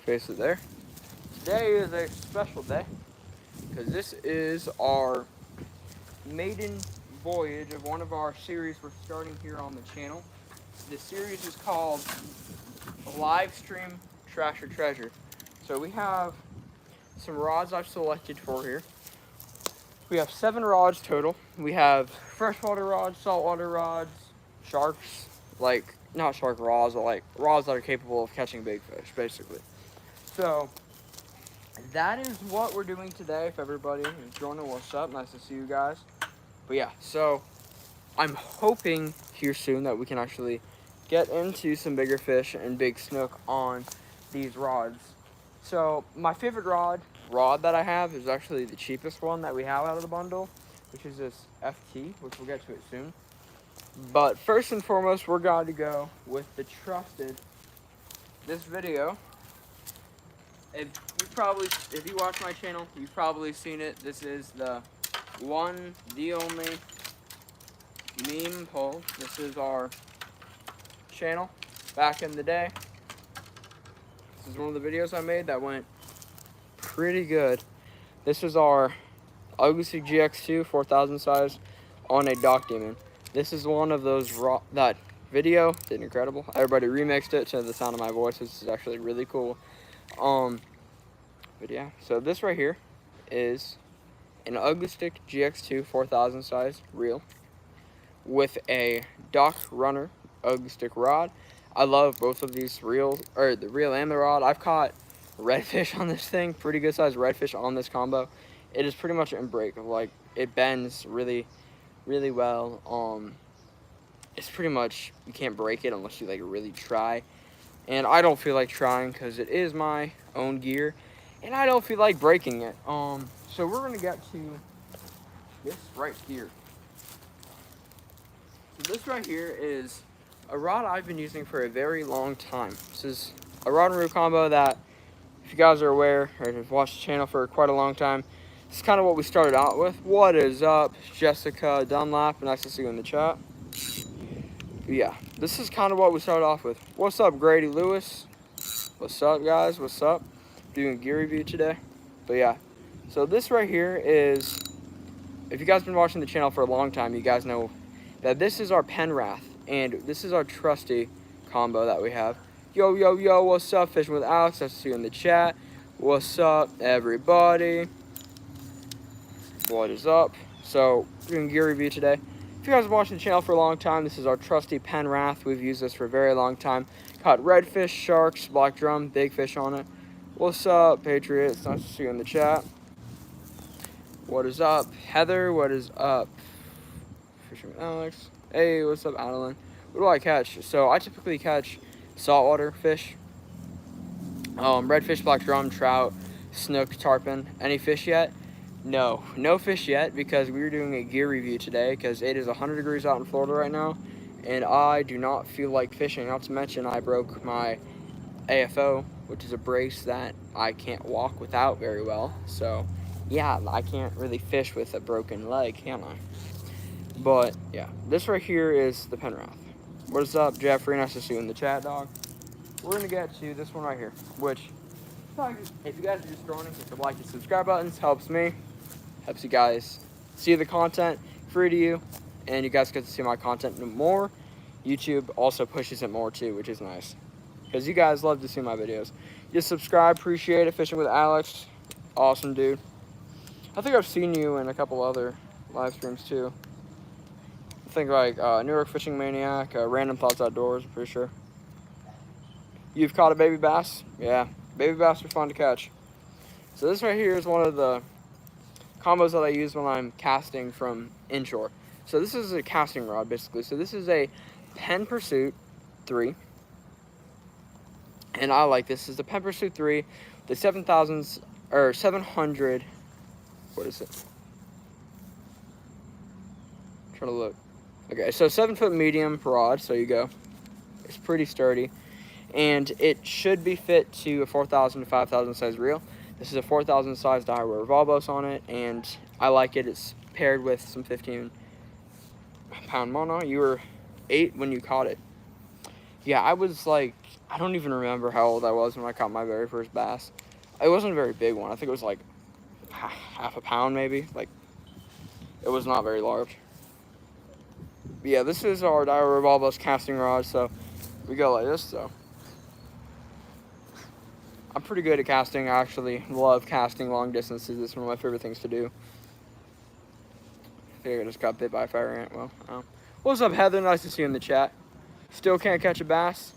face it there. Today is a special day because this is our maiden voyage of one of our series we're starting here on the channel. The series is called Live Stream Trash or Treasure. So we have some rods I've selected for here. We have 7 rods total. We have freshwater rods, saltwater rods, sharks, like not shark rods, but like rods that are capable of catching big fish, basically. So that is what we're doing today. If everybody is joining, what's up? Nice to see you guys. But yeah, so I'm hoping here soon that we can actually get into some bigger fish and big snook on these rods. So my favorite rod that I have is actually the cheapest one that we have out of the bundle, which is this FT, which we'll get to it soon. But first and foremost, we're going to go with the trusted. This video, if you watch my channel, you've probably seen it. This is the one, the only meme pole. This is our channel back in the day. This is one of the videos I made that went pretty good. This is our Ugly Stik GX2 4000 size on a Dock Demon. This is one of those that video did incredible. Everybody remixed it to the sound of my voice. This is actually really cool. But yeah, so this right here is an Ugly Stik GX2 4000 size reel with a Dock Runner Ugly Stik rod. I love both of these reels, or the reel and the rod. I've caught redfish on this thing, pretty good sized redfish on this combo. It is pretty much unbreakable. Like, it bends really, really well. It's pretty much, you can't break it unless you like really try. And I don't feel like trying because it is my own gear, and I don't feel like breaking it. So we're gonna get to this right here. So this right here is a rod I've been using for a very long time. This is a rod and reel combo that, if you guys are aware or have watched the channel for quite a long time, this is kind of what we started out with. What is up, Jessica Dunlap? Nice to see you in the chat. But yeah, this is kind of what we started off with. What's up, Grady Lewis? What's up, guys? What's up? Doing gear review today. But yeah, so this right here is, if you guys have been watching the channel for a long time, you guys know that this is our Penwrath, and this is our trusty combo that we have. Yo, yo, yo, what's up? Fishing with Alex. Nice to see you in the chat. What's up, everybody? What is up? So, we're doing gear review today. If you guys have been watching the channel for a long time, this is our trusty Penwrath. We've used this for a very long time. Caught redfish, sharks, black drum, big fish on it. What's up, Patriots? Nice to see you in the chat. What is up, Heather? What is up, Fishing with Alex? Hey, what's up, Adeline? What do I catch? So I typically catch saltwater fish, redfish, black drum, trout, snook, tarpon. Any fish yet? No fish yet, because we were doing a gear review today because it is 100 degrees out in Florida right now, and I do not feel like fishing. Not to mention I broke my AFO, which is a brace that I can't walk without very well. So yeah, I can't really fish with a broken leg, can I? But yeah, this right here is the Penwrath. What is up, Jeffrey? Nice to see you in the chat, dog. We're gonna get to this one right here, which, if you guys are just joining, hit the like and subscribe buttons. Helps me, helps you guys see the content, free to you, and you guys get to see my content more. YouTube also pushes it more too, which is nice, because you guys love to see my videos. Just subscribe, appreciate it. Fishing with Alex, awesome dude. I think I've seen you in a couple other live streams too. I think like New York Fishing Maniac, Random Thoughts Outdoors, I'm pretty sure. You've caught a baby bass? Yeah, baby bass are fun to catch. So this right here is one of the combos that I use when I'm casting from inshore. So this is a casting rod, basically. So this is a Penn Pursuit 3. And I like this. This is the Penn Pursuit 3, the 7,000s, or 700, what is it? I'm trying to look. Okay, so 7-foot medium rod, so you go. It's pretty sturdy. And it should be fit to a 4,000 to 5,000 size reel. This is a 4,000 size Daiwa Revolvos on it, and I like it. It's paired with some 15-pound mono. You were 8 when you caught it. Yeah, I was like, I don't even remember how old I was when I caught my very first bass. It wasn't a very big one. I think it was like half a pound maybe. Like, it was not very large. But yeah, this is our Daiwa Revolvos casting rod, so we go like this, so. I'm pretty good at casting. I actually love casting long distances. It's one of my favorite things to do. I think I just got bit by a fire ant. Well, what's up, Heather? Nice to see you in the chat. Still can't catch a bass?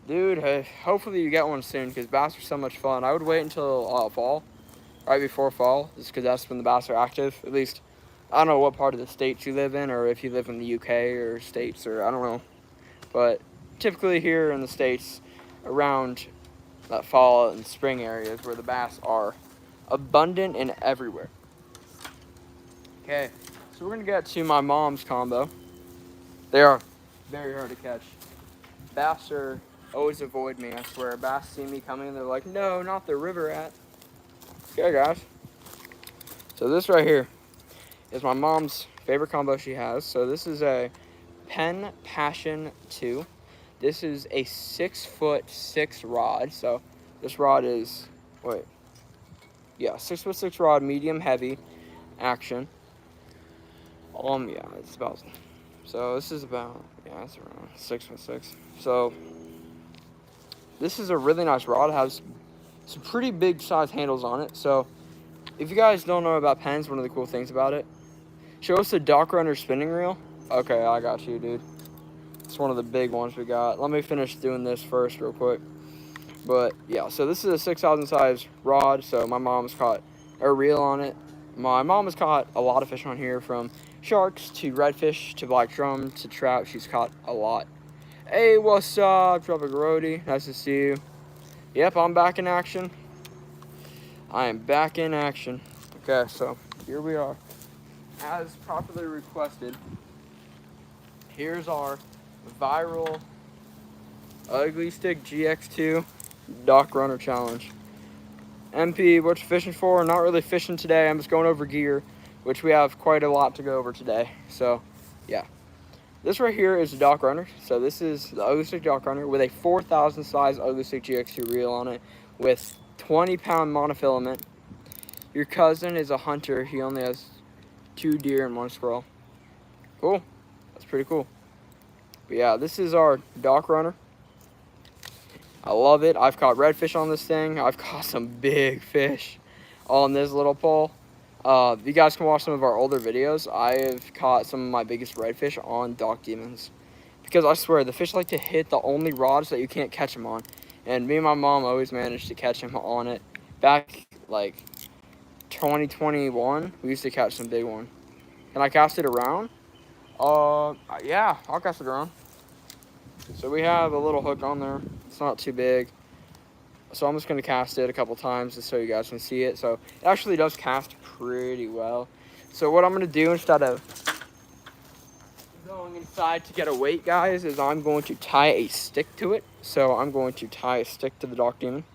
Dude, hopefully you get one soon, because bass are so much fun. I would wait until fall, right before fall, just because that's when the bass are active. At least, I don't know what part of the States you live in, or if you live in the UK or States, or I don't know. But typically here in the States, around that fall and spring areas where the bass are abundant and everywhere. Okay, so we're gonna get to my mom's combo. They are very hard to catch. Bass always avoid me, I swear. Bass see me coming and they're like, no, not the river rat. Okay, guys. So this right here is my mom's favorite combo she has. So this is a Penn Passion 2. This is a 6'6" rod. So this rod is, 6'6" rod, medium heavy action. Yeah, it's about, so this is about, it's around 6'6". So this is a really nice rod. It has some pretty big size handles on it. So if you guys don't know about Penns, one of the cool things about it, show us the Dock Runner spinning reel. Okay, I got you, dude. It's one of the big ones we got. Let me finish doing this first real quick. But yeah, so this is a 6,000 size rod. So my mom's caught a reel on it. My mom has caught a lot of fish on here, from sharks to redfish to black drum to trout. She's caught a lot. Hey, what's up, Tropic Roadie? Nice to see you. Yep, I'm back in action. I am back in action. Okay, so here we are. As properly requested, here's our viral Ugly Stik GX2 Dock Runner Challenge. MP, what you fishing for? Not really fishing today. I'm just going over gear, which we have quite a lot to go over today. So, yeah. This right here is a Dock Runner. So this is the Ugly Stik Dock Runner with a 4,000 size Ugly Stik GX2 reel on it with 20-pound monofilament. Your cousin is a hunter. He only has 2 deer and 1 squirrel. Cool. That's pretty cool. But yeah, this is our Dock Runner. I love it. I've caught redfish on this thing. I've caught some big fish on this little pole. You guys can watch some of our older videos. I have caught some of my biggest redfish on Dock Demons. Because I swear, the fish like to hit the only rods that you can't catch them on. And me and my mom always managed to catch him on it. Back, like, 2021, we used to catch some big one. Can I cast it around? Yeah, I'll cast it around. So we have a little hook on there. It's not too big. So I'm just going to cast it a couple times just so you guys can see it. So it actually does cast pretty well. So what I'm going to do instead of going inside to get a weight, guys, is I'm going to tie a stick to it. So I'm going to tie a stick to the Dock Demon.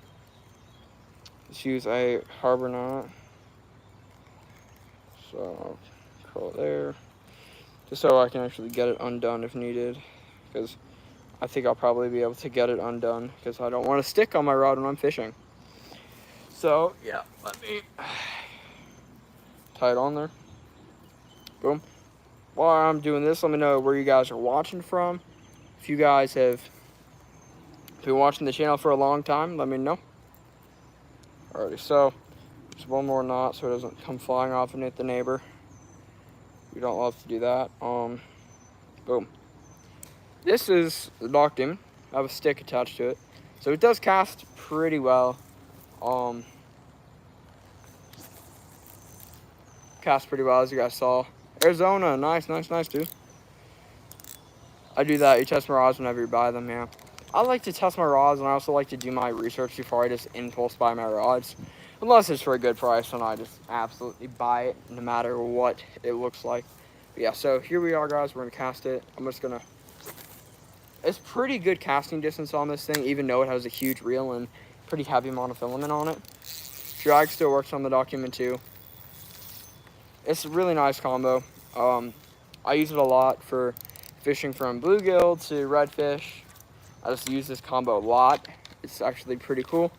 Let's use a harbor knot. So I'll curl it there. Just so I can actually get it undone if needed. Because I think I'll probably be able to get it undone because I don't want to stick on my rod when I'm fishing. So, yeah, let me tie it on there. Boom. While I'm doing this, let me know where you guys are watching from. If you guys have been watching the channel for a long time, let me know. Alrighty, so just one more knot so it doesn't come flying off and hit the neighbor. We don't love to do that. Boom. This is the Dock Demon. I have a stick attached to it. So it does cast pretty well. Cast pretty well, as you guys saw. Arizona, nice, dude. I do that. You test my rods whenever you buy them, yeah. I like to test my rods, and I also like to do my research before I just impulse buy my rods. Unless it's for a good price, and I just absolutely buy it, no matter what it looks like. But yeah, so here we are, guys. We're going to cast it. I'm just going to... It's pretty good casting distance on this thing, even though it has a huge reel and pretty heavy monofilament on it. Drag still works on the Dock Demon too. It's a really nice combo. I use it a lot for fishing from bluegill to redfish. I just use this combo a lot. It's actually pretty cool.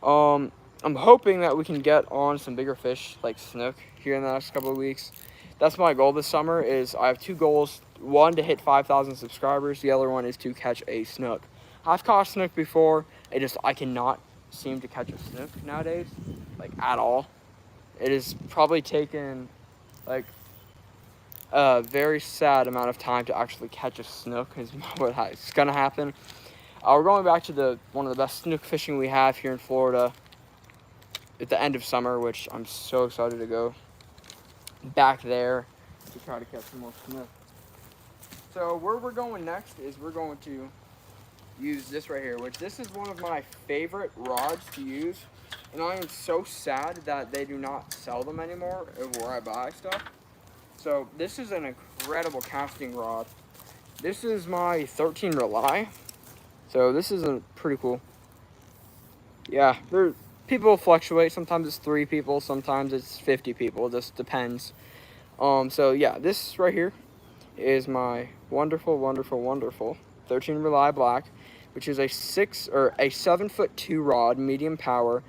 I'm hoping that we can get on some bigger fish like snook here in the next couple of weeks. That's my goal this summer. Is I have 2 goals. One, to hit 5,000 subscribers. The other one is to catch a snook. I've caught snook before. I cannot seem to catch a snook nowadays, like at all. It is probably taken like a very sad amount of time to actually catch a snook is what's gonna happen. We're going back to one of the best snook fishing we have here in Florida at the end of summer, which I'm so excited to go back there to try to catch some more snook. So where we're going next is we're going to use this right here, which this is one of my favorite rods to use, and I am so sad that they do not sell them anymore where I buy stuff. So this is an incredible casting rod. This is my 13 Rely. So this is pretty cool. Yeah, people fluctuate. Sometimes it's 3 people, sometimes it's 50 people. It just depends. So yeah, this right here is my wonderful, wonderful, wonderful 13 Rely Black, which is a 7'2" rod, medium power.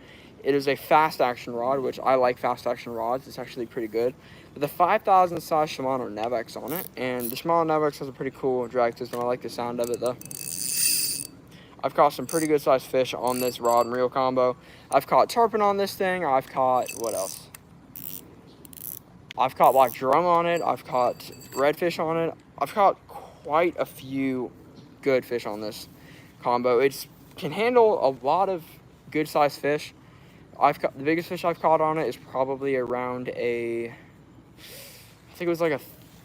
It is a fast action rod, which I like fast action rods. It's actually pretty good. With a 5,000 size Shimano Nevex on it, and the Shimano Nevex has a pretty cool drag system. I like the sound of it though. I've caught some pretty good sized fish on this rod and reel combo. I've caught tarpon on this thing. I've caught, what else? I've caught black drum on it. I've caught redfish on it. I've caught quite a few good fish on this combo. It can handle a lot of good sized fish. The biggest fish I've caught on it is probably around I think it was like a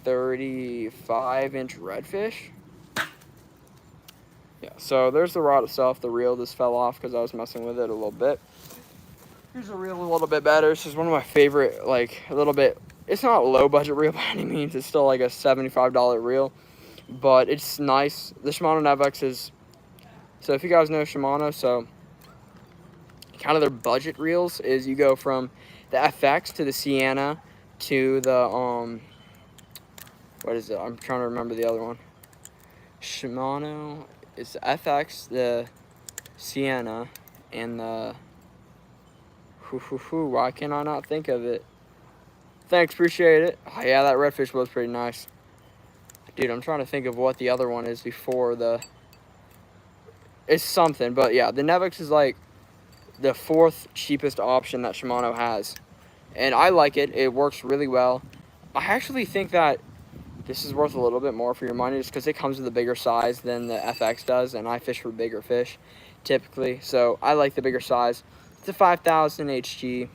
35-inch redfish. Yeah, so there's the rod itself. The reel just fell off because I was messing with it a little bit. Here's the reel a little bit better. This is one of my favorite, like a little bit, it's not a low budget reel by any means. It's still like a $75 reel, but it's nice. The Shimano Nevex is, so if you guys know Shimano, so kind of their budget reels is you go from the FX to the Sienna to the, what is it? I'm trying to remember the other one. Shimano. It's the FX, the Sienna, and the... Why can I not think of it? Thanks, appreciate it. Oh, yeah, that redfish was pretty nice. Dude, I'm trying to think of what the other one is before the... It's something, but yeah, the Nevex is like the 4th cheapest option that Shimano has. And I like it. It works really well. I actually think that this is worth a little bit more for your money just because it comes with a bigger size than the FX does, and I fish for bigger fish typically, so I like the bigger size. It's a 5,000 HG.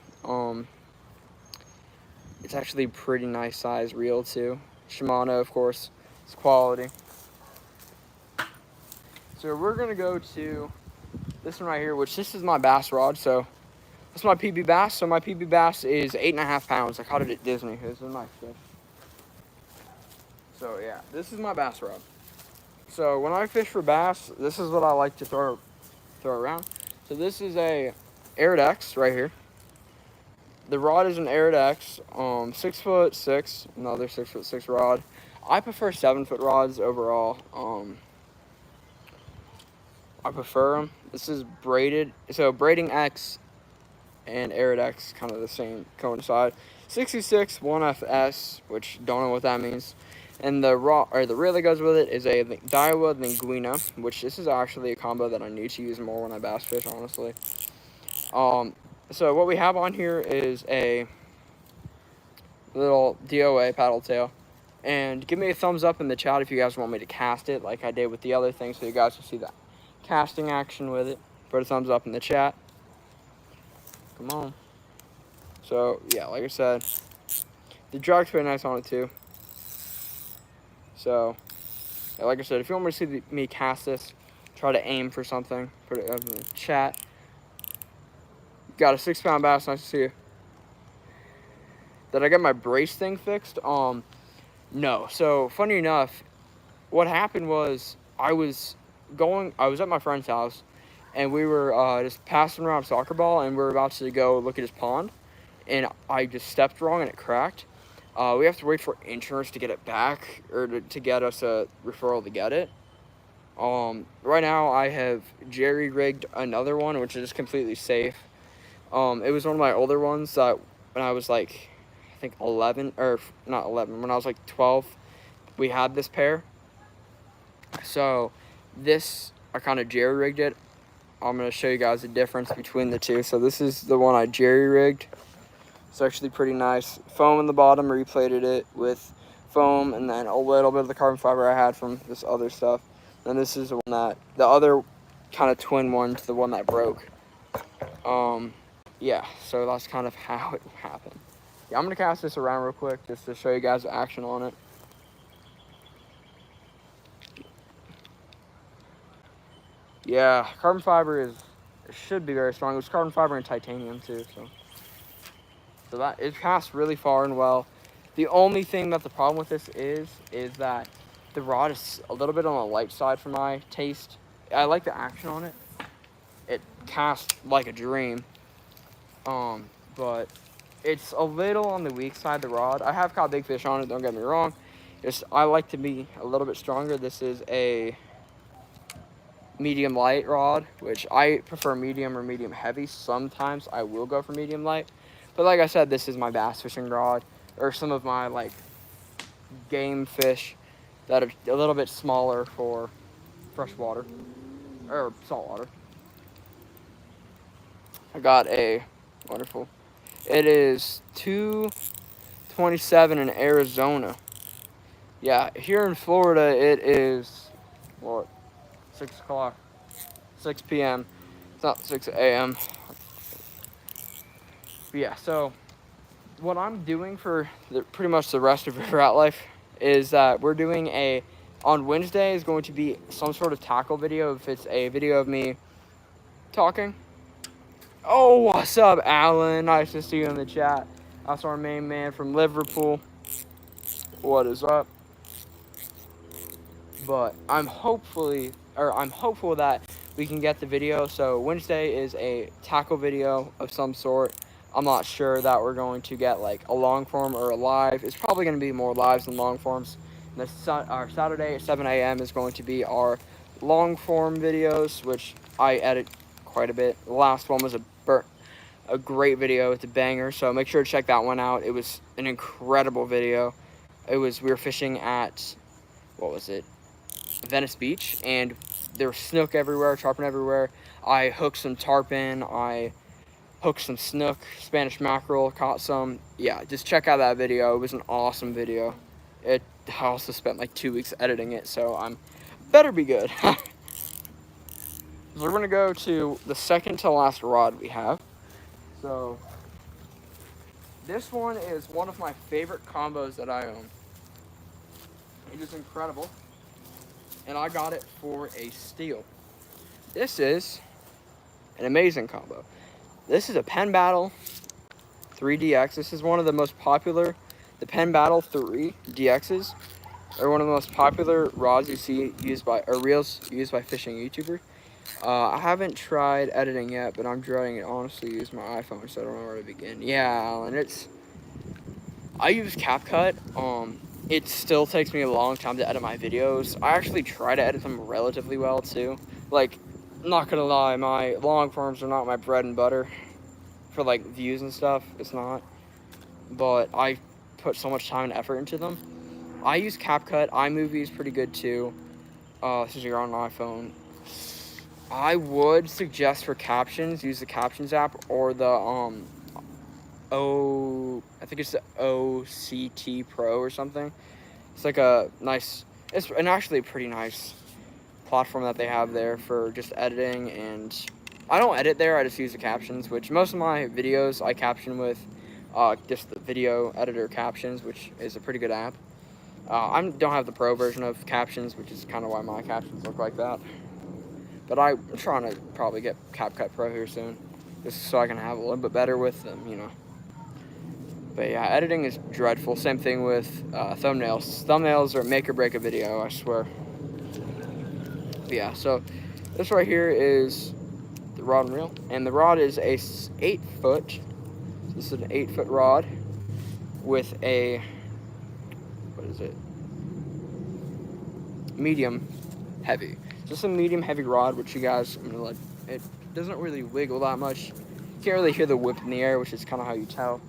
It's actually a pretty nice size reel too. Shimano, of course, it's quality. So we're gonna go to this one right here, which this is my bass rod. So that's my PB Bass. So my PB Bass is 8.5 pounds. I caught it at Disney. This is my fish. So yeah, this is my bass rod. So when I fish for bass, this is what I like to throw around. So this is a Iridex right here. The rod is an Iridex, 6'6", another 6'6" rod. I prefer 7-foot rods overall. I prefer them. This is braided, so Braiding X and Iridex kind of the same, coincide. 66 1FS, which don't know what that means. And the reel that goes with it is a Daiwa Linguina, which this is actually a combo that I need to use more when I bass fish, honestly. So what we have on here is a little DOA paddle tail. And give me a thumbs up in the chat if you guys want me to cast it like I did with the other thing, so you guys can see that casting action with it. Put a thumbs up in the chat. Come on. So yeah, like I said, the drag's pretty nice on it too. So yeah, like I said, if you want me to see me cast this, try to aim for something, put it in the chat. Got a 6-pound bass. Nice to see you. Did I get my brace thing fixed? No. So funny enough, what happened was I was at my friend's house, and we were just passing around a soccer ball, and we were about to go look at his pond, and I just stepped wrong and it cracked. We have to wait for insurance to get it back, or to get us a referral to get it. Right now I have jerry rigged another one, which is completely safe. It was one of my older ones that when I was like, I think 11, or not 11, when I was like 12, we had this pair. So this, I kind of jerry rigged it. I'm going to show you guys the difference between the two. So this is the one I jerry rigged. It's actually pretty nice. Foam in the bottom, replated it with foam, and then a little bit of the carbon fiber I had from this other stuff. And this is the one that, the other kind of twin one to the one that broke. Yeah, so that's kind of how it happened. Yeah, I'm gonna cast this around real quick just to show you guys the action on it. Yeah, carbon fiber is, it should be very strong. It was carbon fiber and titanium too, so that it passed really far and well. The only thing that the problem with this is that the rod is a little bit on the light side for my taste. I like the action on it. It casts like a dream. But it's a little on the weak side, the rod. I have caught big fish on it, don't get me wrong. I like to be a little bit stronger. This is a medium light rod, which I prefer medium or medium heavy. Sometimes I will go for medium light. But like I said, this is my bass fishing rod, or some of my like game fish that are a little bit smaller for freshwater or saltwater. I got a wonderful, it is 2:27 in Arizona. Yeah, here in Florida it is what, 6 o'clock, 6 p.m. It's not 6 a.m. But yeah, so what I'm doing for pretty much the rest of your rat life is that we're doing on Wednesday is going to be some sort of tackle video. If it's a video of me talking. Oh, what's up, Alan? Nice to see you in the chat. That's our main man from Liverpool. What is up? But I'm hopeful that we can get the video. So Wednesday is a tackle video of some sort. I'm not sure that we're going to get like a long form or a live. It's probably going to be more lives than long forms. And our Saturday at 7 a.m. is going to be our long form videos, which I edit quite a bit. The last one was a great video. It's a banger, so make sure to check that one out. It was an incredible video. We were fishing at, what was it, Venice Beach, and there was snook everywhere, tarpon everywhere. I hooked some tarpon, I hooked some snook, Spanish mackerel, caught some. Yeah, just check out that video. It was an awesome video. I also spent like 2 weeks editing it, so I'm better be good. So we're gonna go to the second to last rod we have. So this one is one of my favorite combos that I own. It is incredible, and I got it for a steal. This is an amazing combo. This is a Penn Battle 3DX. This is one of the most popular, the Penn Battle 3 DXs are one of the most popular rods you see used by, or reels used by fishing YouTubers. I haven't tried editing yet, but I'm trying to honestly use my iPhone, so I don't know where to begin. Yeah, Alan, I use CapCut. It still takes me a long time to edit my videos. I actually try to edit them relatively well too. Like, not gonna lie, my long forms are not my bread and butter for like views and stuff. It's not, but I put so much time and effort into them. I use CapCut. iMovie is pretty good too. Since you're on an iPhone. I would suggest for captions, use the Captions app or the I think it's the OCT Pro or something. It's like a nice, it's actually a pretty nice platform that they have there for just editing. And I don't edit there, I just use the captions, which most of my videos I caption with just the video editor Captions, which is a pretty good app. I don't have the pro version of Captions, which is kind of why my captions look like that. But I'm trying to probably get CapCut Pro here soon, just so I can have a little bit better with them, you know. But yeah, editing is dreadful. Same thing with thumbnails. Thumbnails are make or break a video, I swear. But yeah, so this right here is the rod and reel, and the rod is a 8-foot. This is an 8-foot rod with a, what is it? Medium heavy. Just a medium heavy rod, which you guys, I'm gonna let, it doesn't really wiggle that much. You can't really hear the whip in the air, which is kind of how you tell.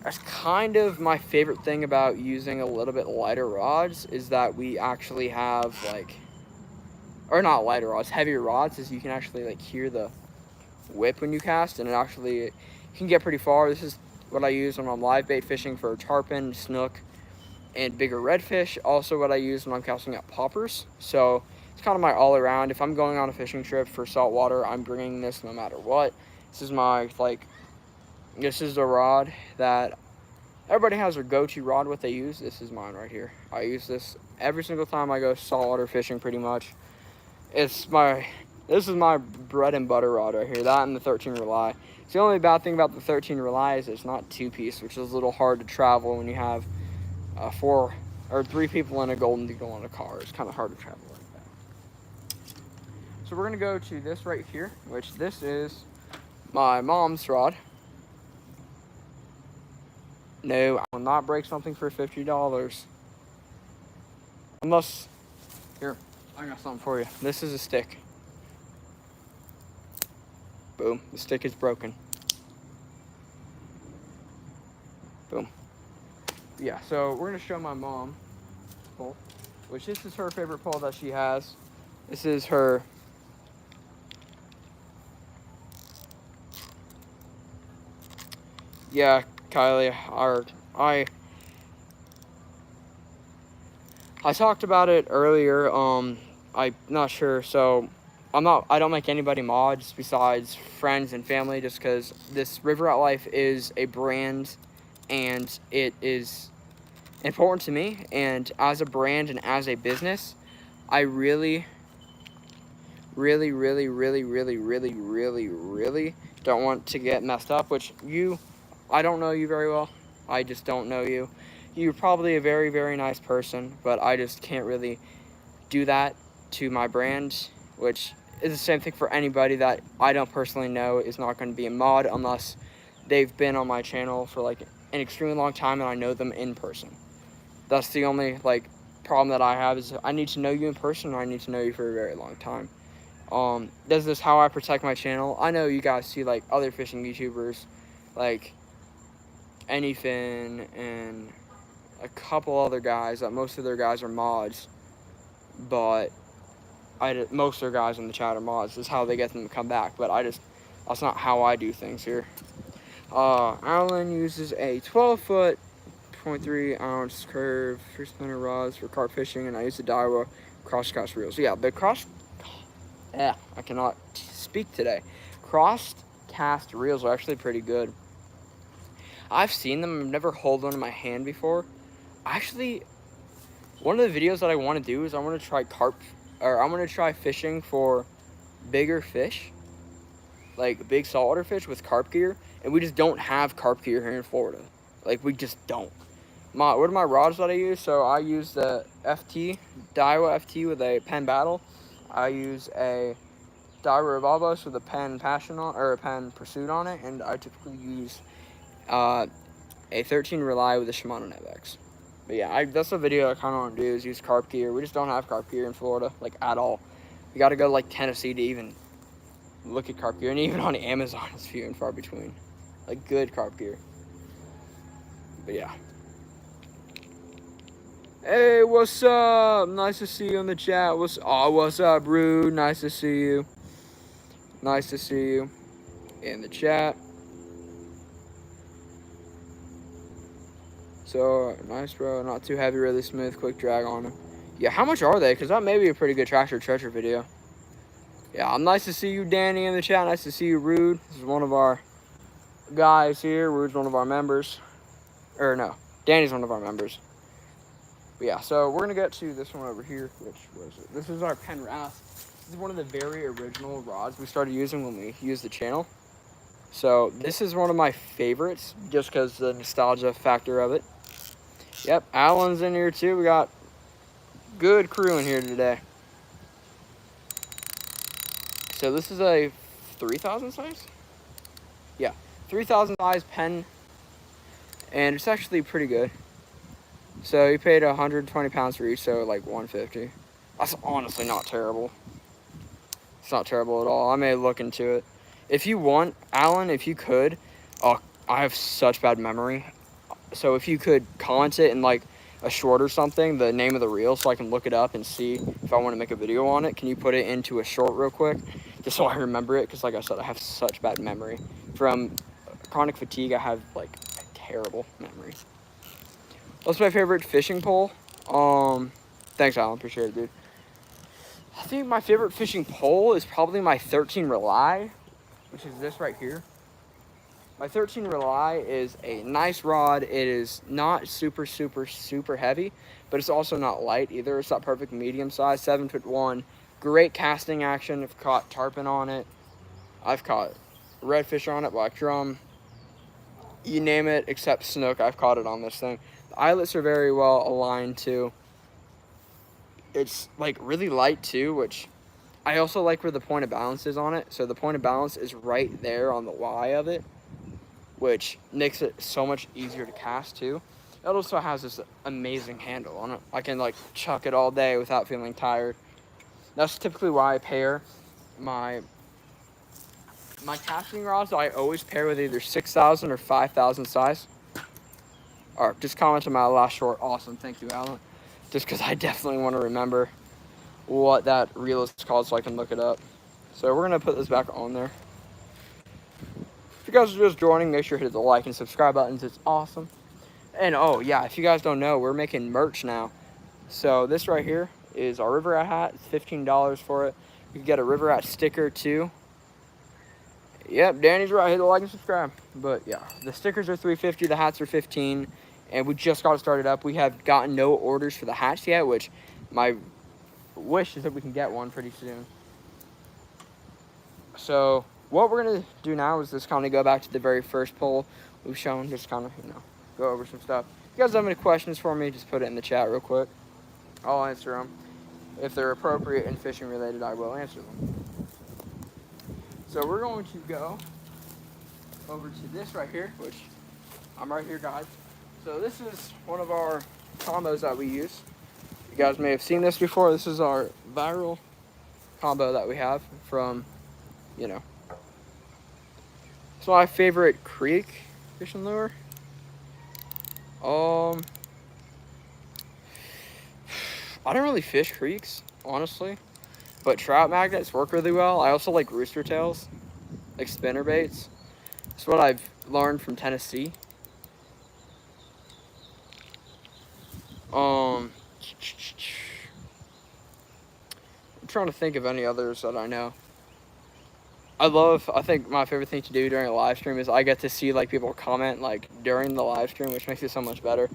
That's kind of my favorite thing about using a little bit lighter rods, is that we actually have like, or not lighter rods, heavier rods, is you can actually like hear the whip when you cast, and it can get pretty far. This is what I use when I'm live bait fishing for tarpon, snook, and bigger redfish. Also what I use when I'm casting at poppers. So it's kind of my all around. If I'm going on a fishing trip for saltwater, I'm bringing this no matter what. This is my, like, this is the rod that everybody has their go-to rod, what they use. This is mine right here. I use this every single time I go saltwater fishing pretty much. This is my bread and butter rod right here, that and the 13 Rely. The only bad thing about the 13 Rely is it's not two-piece, which is a little hard to travel when you have 4 or 3 people in a Golden Eagle in a car. It's kind of hard to travel like that. So we're gonna go to this right here, which this is my mom's rod. No, I will not break something for $50. Unless, here, I got something for you. This is a stick. Boom, the stick is broken. Boom. Yeah, so we're gonna show my mom pole, which this is her favorite pole that she has. This is her Kylie, I talked about it earlier. I'm not sure, so I don't make anybody mods besides friends and family, just because this River Rat Life is a brand and it is important to me, and as a brand and as a business, I really don't want to get messed up, which I don't know you very well. I just don't know you. You're probably a very, very nice person, but I just can't really do that to my brand, which is the same thing for anybody that I don't personally know is not going to be a mod unless they've been on my channel for like an extremely long time and I know them in person. That's the only like problem that I have, is I need to know you in person, or I need to know you for a very long time. This is how I protect my channel. I know you guys see like other fishing YouTubers like Anyfin and a couple other guys that most of their guys are mods, but most of their guys in the chat are mods. This is how they get them to come back, but that's not how I do things here. Alan uses a 12-foot 0.3 ounce curve for spinner rods for carp fishing, and I use the Daiwa cross-cast reels. Yeah, the I cannot speak today. Cross-cast reels are actually pretty good. I've seen them. I've never held one in my hand before. Actually, one of the videos that I want to do is I want to try fishing for bigger fish, like big saltwater fish with carp gear, and we just don't have carp gear here in Florida. Like, we just don't. What are my rods that I use? So I use the Daiwa FT with a Penn Battle. I use a Daiwa Revolvos with a Penn Passion or a Penn Pursuit on it, and I typically use a 13 Rely with a Shimano NetX. But yeah, that's a video I kind of want to do, is use carp gear. We just don't have carp gear in Florida, like, at all. You got to go like Tennessee to even look at carp gear, and even on Amazon it's few and far between, like good carp gear. But yeah. Hey, what's up? Nice to see you in the chat. What's up, Rude? Nice to see you. Nice to see you in the chat. So, nice, bro. Not too heavy, really smooth, quick drag on them. Yeah, how much are they? Because that may be a pretty good tractor treasure video. Yeah, nice to see you, Danny, in the chat. Nice to see you, Rude. This is one of our guys here. Rude's one of our members. Or no, Danny's one of our members. But yeah, so we're gonna get to this one over here, which was it? This is our Penn Wrath. This is one of the very original rods we started using when we used the channel. So this is one of my favorites, just because the nostalgia factor of it. Yep, Alan's in here too. We got good crew in here today. So this is a 3000 size? Yeah, 3000 size Penn, and it's actually pretty good. So he paid 120 pounds for each, so like 150. That's honestly not terrible. It's not terrible at all. I may look into it. If you want, Alan, if you could, I have such bad memory. So if you could comment it in like a short or something, the name of the reel, so I can look it up and see if I want to make a video on it. Can you put it into a short real quick, just so I remember it? Because like I said, I have such bad memory from chronic fatigue. I have like terrible memories. What's my favorite fishing pole? Thanks, Alan. Appreciate it, dude. I think my favorite fishing pole is probably my 13 Rely, which is this right here. My 13 Rely is a nice rod. It is not super heavy, but it's also not light either. It's that perfect medium size, 7'1". Great casting action. I've caught tarpon on it. I've caught redfish on it, black drum. You name it except snook, I've caught it on this thing. The eyelets are very well aligned too. It's like really light too, which I also like where the point of balance is on it. So the point of balance is right there on the Y of it, which makes it so much easier to cast too. It also has this amazing handle on it. I can like chuck it all day without feeling tired. That's typically why I pair my casting rods. I always pair with either 6,000 or 5,000 size. Or just comment on my last short. Awesome, thank you, Alan. Just because I definitely want to remember what that reel is called so I can look it up. So we're going to put this back on there. If you guys are just joining, make sure to hit the like and subscribe buttons. It's awesome. And oh yeah, if you guys don't know, we're making merch now. So this right here is our River Rat hat. It's $15 for it. You can get a River Rat sticker too. Yep, Danny's right. Hit the like and subscribe. But yeah, the stickers are $3.50. The hats are $15. And we just got it started up. We have gotten no orders for the hats yet, which my wish is that we can get one pretty soon. So what we're going to do now is just kind of go back to the very first poll we've shown. Just kind of, go over some stuff. If you guys have any questions for me, just put it in the chat real quick. I'll answer them. If they're appropriate and fishing related, I will answer them. So we're going to go over to this right here, which I'm right here, guys. So this is one of our combos that we use. You guys may have seen this before. This is our viral combo that we have from, it's my favorite creek fishing lure. I don't really fish creeks, honestly, but trout magnets work really well. I also like rooster tails, like spinner baits. It's what I've learned from Tennessee. I'm trying to think of any others that I know. I think my favorite thing to do during a live stream is I get to see like people comment like during the live stream, which makes it so much better.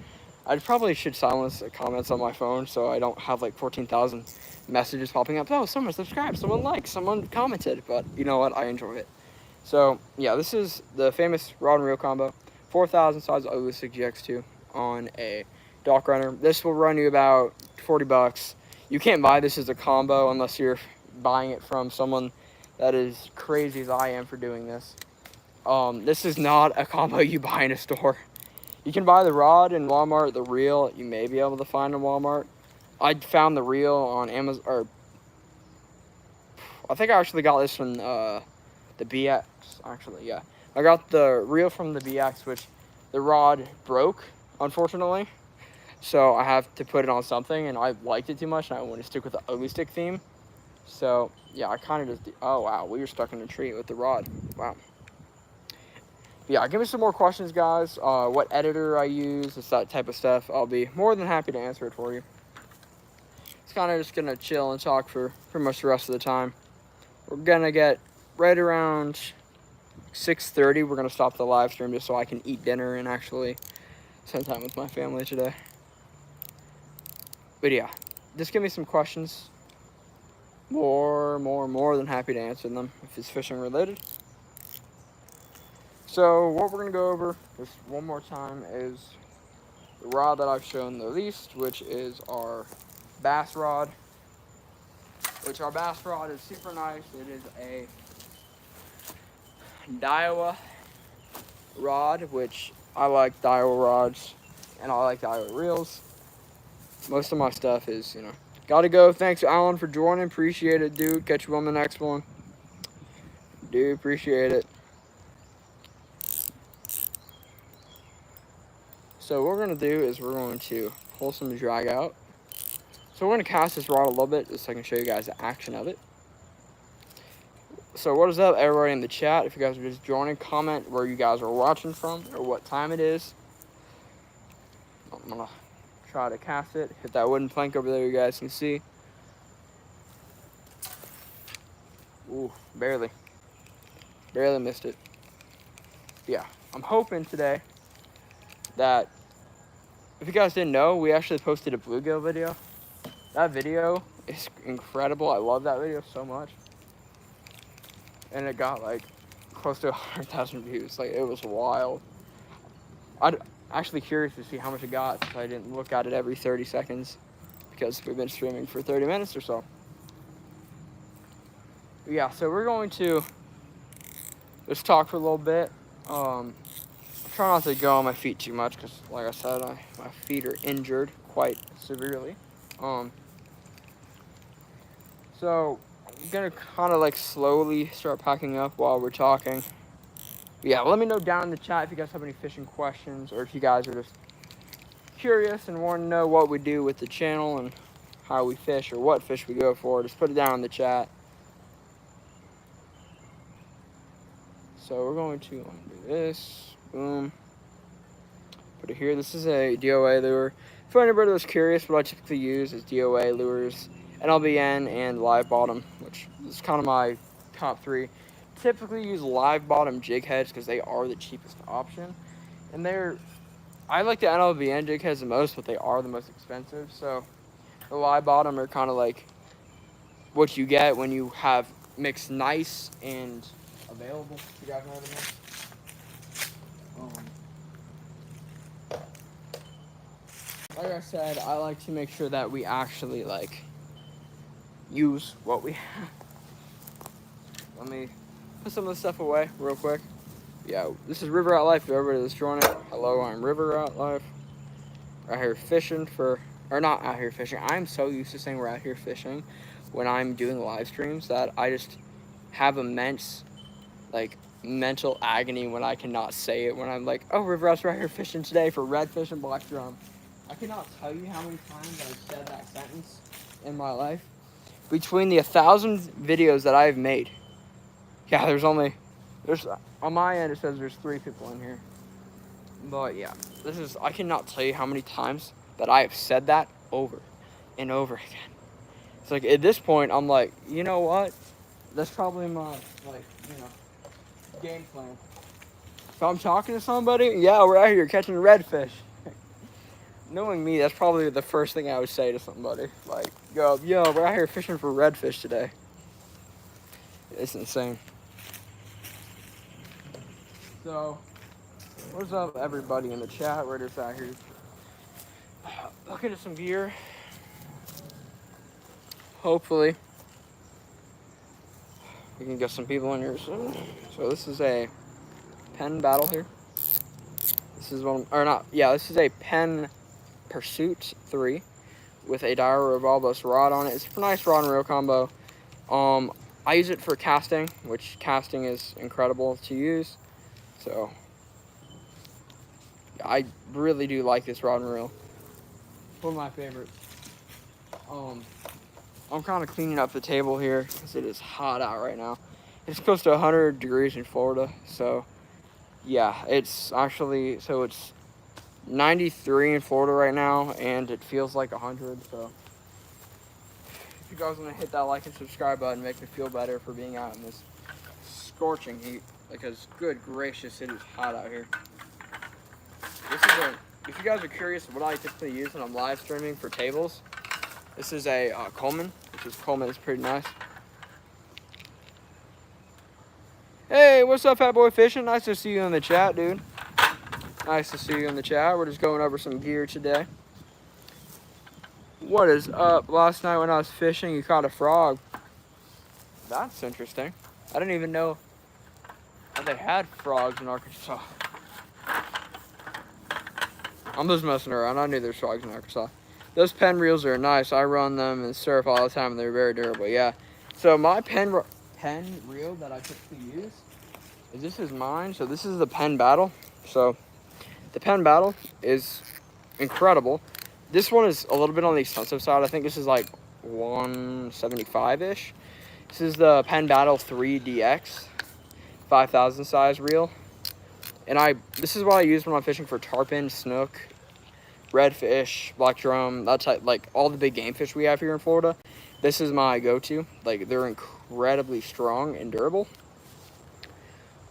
I probably should silence the comments on my phone so I don't have like 14,000 messages popping up. Oh, someone subscribed, someone liked, someone commented, but you know what? I enjoy it. So yeah, this is the famous rod and reel combo. 4,000 size Olusik GX2 on a dock runner. This will run you about 40 bucks. You can't buy this as a combo unless you're buying it from someone that is crazy as I am for doing this. This is not a combo you buy in a store. You can buy the rod in Walmart, the reel you may be able to find in Walmart. I found the reel on Amazon, or I think I actually got this from the BX, actually, yeah. I got the reel from the BX, which the rod broke, unfortunately. So I have to put it on something, and I liked it too much, and I want to stick with the Ugly Stick theme. So, yeah, I kind of just, oh, wow, we were stuck in a tree with the rod. Wow. Yeah, give me some more questions, guys. What editor I use, it's that type of stuff. I'll be more than happy to answer it for you. It's kind of just going to chill and talk for pretty much the rest of the time. We're going to get right around 6:30. We're going to stop the live stream just so I can eat dinner and actually spend time with my family today. But yeah, just give me some questions. More than happy to answer them if it's fishing related. So what we're going to go over just one more time is the rod that I've shown the least, which is our bass rod. Which our bass rod is super nice. It is a Daiwa rod, which I like Daiwa rods and I like Daiwa reels. Most of my stuff is, Gotta go. Thanks, Alan, for joining. Appreciate it, dude. Catch you on the next one. Dude, appreciate it. So what we're going to do is we're going to pull some drag out. So we're going to cast this rod a little bit just so I can show you guys the action of it. So what is up, everybody in the chat? If you guys are just joining, comment where you guys are watching from or what time it is. I'm going to try to cast it. Hit that wooden plank over there you guys can see. Ooh, barely. Barely missed it. Yeah, I'm hoping today that, if you guys didn't know, we actually posted a bluegill video. That video is incredible. I love that video so much. And it got like close to 100,000 views. Like, it was wild. I'm actually curious to see how much it got since I didn't look at it every 30 seconds because we've been streaming for 30 minutes or so. But yeah, so we're going to just talk for a little bit. Try not to go on my feet too much because, like I said, my feet are injured quite severely. So I'm gonna kind of like slowly start packing up while we're talking. Yeah, let me know down in the chat if you guys have any fishing questions or if you guys are just curious and want to know what we do with the channel and how we fish or what fish we go for. Just put it down in the chat. So we're going to undo this. Boom. Put it here. This is a DOA lure. For anybody that's curious, what I typically use is DOA lures, NLBN, and live bottom, which is kind of my top three. Typically use live bottom jig heads because they are the cheapest option. And I like the NLBN jig heads the most, but they are the most expensive. So the live bottom are kind of like what you get when you have mixed nice and available. You guys know what I mean? Like I said, I like to make sure that we actually like use what we have. Let me put some of this stuff away real quick. Yeah, this is River Out Life. Everybody that's joining, hello, I'm River Out Life. We're out here fishing or not out here fishing. I'm so used to saying we're out here fishing when I'm doing live streams that I just have immense like mental agony when I cannot say it. When I'm like, oh, River Out's right here fishing today for redfish and black drum. I cannot tell you how many times I've said that sentence in my life. Between the 1,000 videos that I've made, yeah, there's on my end it says there's 3 people in here. But yeah, I cannot tell you how many times that I have said that over and over again. It's like at this point I'm like, you know what? That's probably my game plan. If I'm talking to somebody, yeah, we're out here catching redfish. Knowing me, that's probably the first thing I would say to somebody. Like, yo, we're out here fishing for redfish today. It's insane. So, what's up, everybody in the chat? We're just out here looking at some gear. Hopefully, we can get some people in here soon. So this is a Penn Battle here. This is this is a Penn Pursuit 3 with a Daiwa Revolvos rod on it. It's a nice rod and reel combo. I use it for casting, which casting is incredible to use. So I really do like this rod and reel. One of my favorites. I'm kind of cleaning up the table here because it is hot out right now. It's close to 100 degrees in Florida. So yeah, it's 93 in Florida right now, and it feels like 100. So if you guys want to hit that like and subscribe button, make me feel better for being out in this scorching heat, because good gracious, it is hot out here. If you guys are curious what I typically use when I'm live streaming for tables, this is a Coleman, Coleman is pretty nice. Hey, what's up, Fat Boy Fishing? Nice to see you in the chat, dude. Nice to see you in the chat. We're just going over some gear today. What is up? Last night when I was fishing, you caught a frog. That's interesting. I didn't even know that they had frogs in Arkansas. I'm just messing around. I knew there's frogs in Arkansas. those Penn reels are nice. I run them in surf all the time, and they're very durable. Yeah. So my Penn reel that I typically use this is mine. So this is the Penn Battle. So the Penn Battle is incredible. This one is a little bit on the expensive side. I think this is like 175-ish. This is the Penn Battle 3DX 5,000 size reel. And this is what I use when I'm fishing for tarpon, snook, redfish, black drum, that type, like all the big game fish we have here in Florida. This is my go-to. Like, they're incredibly strong and durable.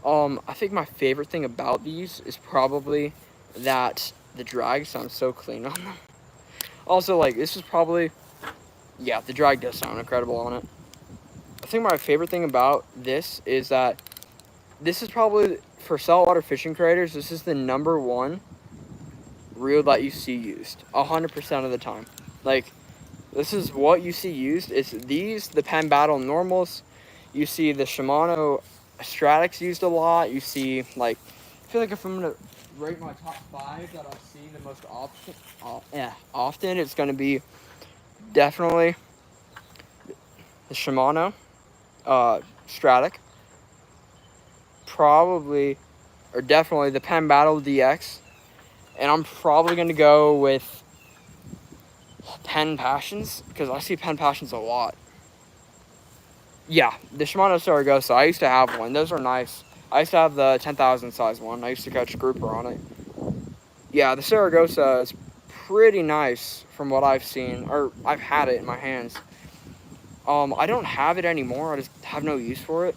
I think my favorite thing about these is probably that the drag sounds so clean on them. Also, like, this is probably, yeah, the drag does sound incredible on it. I think my favorite thing about this is that this is probably, for saltwater fishing creators, this is the #1 reel that you see used 100% of the time. Like, this is what you see used. It's these, the Penn Battle normals. You see the Shimano Stratics used a lot. You see, like, I feel like if I'm gonna rate my top 5 that I see the most often, it's gonna be definitely the Shimano Stratic, probably, or definitely the Penn Battle DX, and I'm probably gonna go with Penn Passions, because I see Penn Passions a lot. Yeah, the Shimano Saragosa, I used to have one. Those are nice. I used to have the 10,000 size one. I used to catch grouper on it. Yeah, the Saragosa is pretty nice from what I've seen, or I've had it in my hands. I don't have it anymore. I just have no use for it.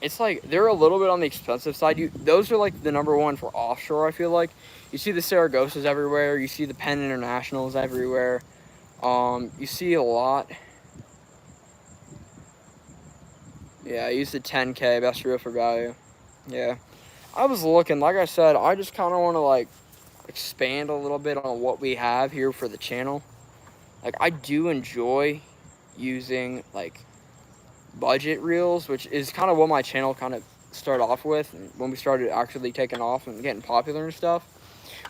It's like, they're a little bit on the expensive side. Those are like the #1 for offshore, I feel like. You see the Saragosas everywhere. You see the Penn Internationals everywhere. You see a lot. Yeah, I used the 10K, best reel for value. Yeah. I was looking, like I said, I just kind of want to, like, expand a little bit on what we have here for the channel. Like, I do enjoy using, like, budget reels, which is kind of what my channel kind of started off with when we started actually taking off and getting popular and stuff.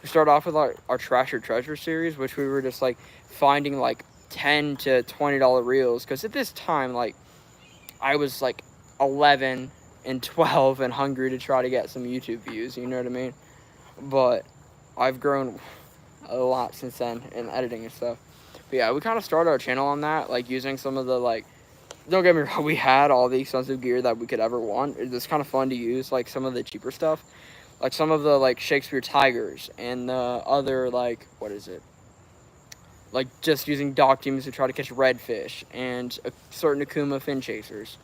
We started off with our Trash or Treasure series, which we were just, like, finding, like, $10 to $20 reels. Because at this time, like, I was, like, 11 and 12 and hungry to try to get some YouTube views, you know what I mean? But I've grown a lot since then in editing and stuff. But yeah, we kind of started our channel on that, like, using some of the, like, don't get me wrong, we had all the expensive gear that we could ever want. It was kind of fun to use, like, some of the cheaper stuff. Like, some of the, like, Shakespeare Tigers and the other, like, what is it? Like, just using dock teams to try to catch redfish and certain Akuma fin chasers.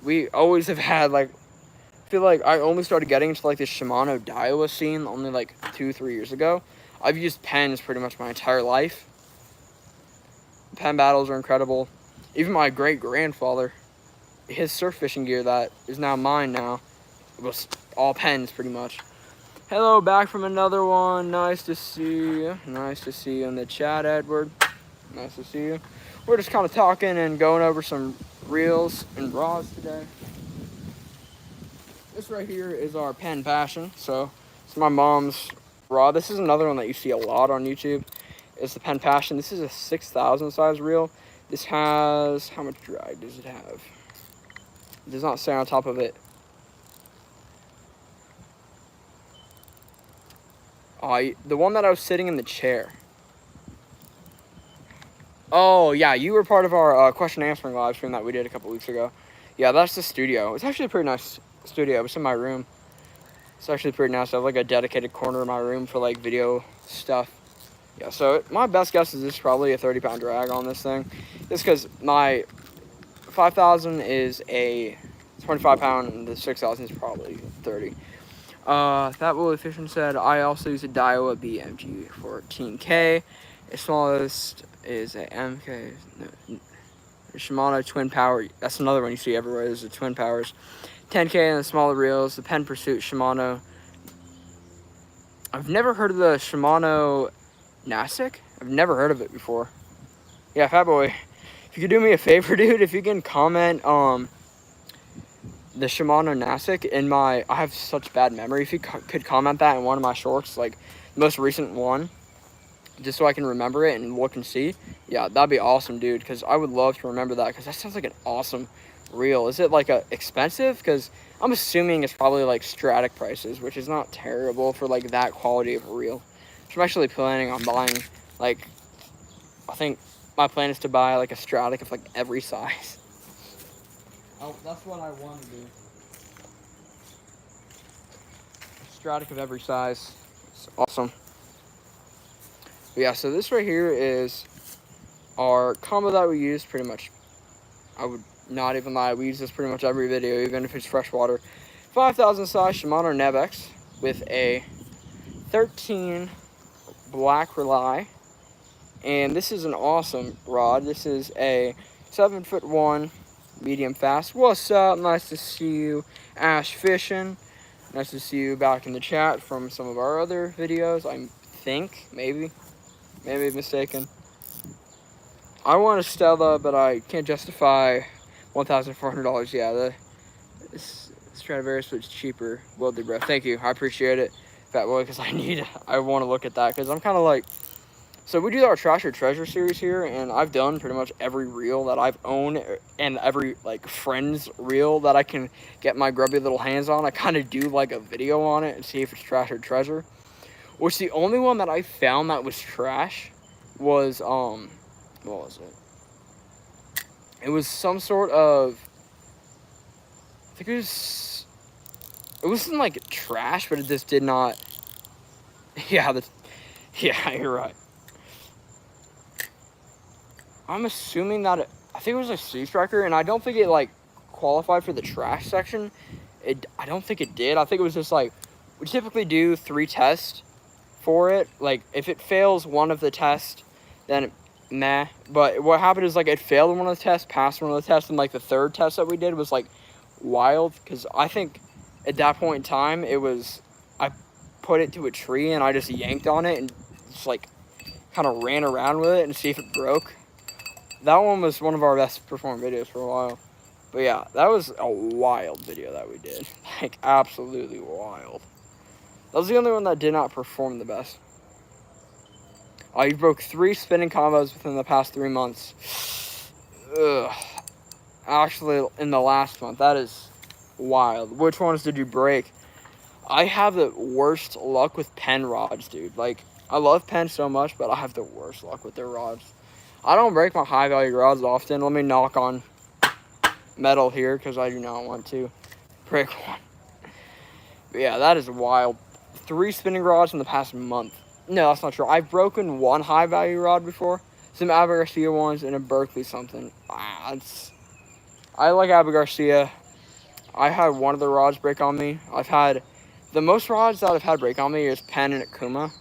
We always have had, like, I feel like I only started getting into, like, the Shimano Daiwa scene only, like, 2-3 years ago. I've used Penns pretty much my entire life. Penn Battles are incredible. Even my great-grandfather, his surf fishing gear that is now mine now, was all Penns pretty much. Hello, back from another one. Nice to see you. Nice to see you in the chat, Edward. Nice to see you. We're just kind of talking and going over some reels and rods today. This right here is our Penn Passion. So it's my mom's rod. This is another one that you see a lot on YouTube. It's the Penn Passion. This is a 6,000 size reel. This has, how much drag does it have? It does not say on top of it. The one that I was sitting in the chair. Oh, yeah, you were part of our question and answering live stream that we did a couple weeks ago. Yeah, that's the studio. It's actually a pretty nice studio. It's in my room. It's actually pretty nice. I have, like, a dedicated corner in my room for, like, video stuff. Yeah, so my best guess is this is probably a 30-pound drag on this thing. Just because my 5,000 is a 25-pound, and the 6,000 is probably 30. That Willie Fishing said, I also use a Daiwa BMG 14K. The smallest is a MK. No, Shimano Twin Power. That's another one you see everywhere. There's the Twin Powers. 10K and the smaller reels. The Penn Pursuit Shimano. I've never heard of the Shimano Nasic. I've never heard of it before. Yeah, Fat Boy, if you could do me a favor, dude, if you can comment the Shimano Nasic in my, I have such bad memory. If you could comment that in one of my shorts, like the most recent one, just so I can remember it and look and see. Yeah, that'd be awesome, dude, because I would love to remember that, because that sounds like an awesome reel. Is it like expensive? Because I'm assuming it's probably like Stratic prices, which is not terrible for like that quality of a reel. So I'm actually planning on buying, like, I think my plan is to buy like a Stratic of like every size. Oh, that's what I want to do. A Stratic of every size. It's awesome. But yeah, so this right here is our combo that we use pretty much. I would not even lie, we use this pretty much every video, even if it's freshwater. 5,000 size Shimano Nevex with a 13 black rely. And this is an awesome rod. This is a 7'1" medium fast. What's up? Nice to see you, Ash Fishing. Nice to see you back in the chat from some of our other videos. I think, maybe mistaken. I want a Stella, but I can't justify $1,400. Yeah, the Stradivarius was cheaper. Will do, bro. Thank you. I appreciate it, Fat Boy, because I want to look at that, because I'm kind of like, so we do our Trash or Treasure series here, and I've done pretty much every reel that I've owned, and every like friend's reel that I can get my grubby little hands on. I kind of do like a video on it and see if it's Trash or Treasure. Which the only one that I found that was trash was what was it? It was some sort of, I think it wasn't like trash, but it just did not. Yeah, yeah, you're right. I'm assuming that I think it was a Sea Striker, and I don't think it like qualified for the trash section. I don't think it did. I think it was just like, we typically do 3 tests for it. Like if it fails one of the tests, then meh. But what happened is like it failed one of the tests, passed one of the tests, and like the 3rd test that we did was like wild, because I think at that point in time I put it to a tree and I just yanked on it and just like kind of ran around with it and see if it broke. That one was one of our best performed videos for a while. But yeah, that was a wild video that we did. Like absolutely wild. That was the only one that did not perform the best. You broke 3 spinning combos within the past 3 months. Ugh. Actually, in the last month. That is wild. Which ones did you break? I have the worst luck with Penn rods, dude. Like, I love Penn so much, but I have the worst luck with their rods. I don't break my high-value rods often. Let me knock on metal here, because I do not want to break one. But yeah, that is wild. 3 spinning rods in the past month. No, that's not true. I've broken 1 high-value rod before. Some Abu Garcia ones and a Berkeley something. I like Abu Garcia. I had one of the rods break on me. I've had the most rods that I've had break on me is Penn and Akuma,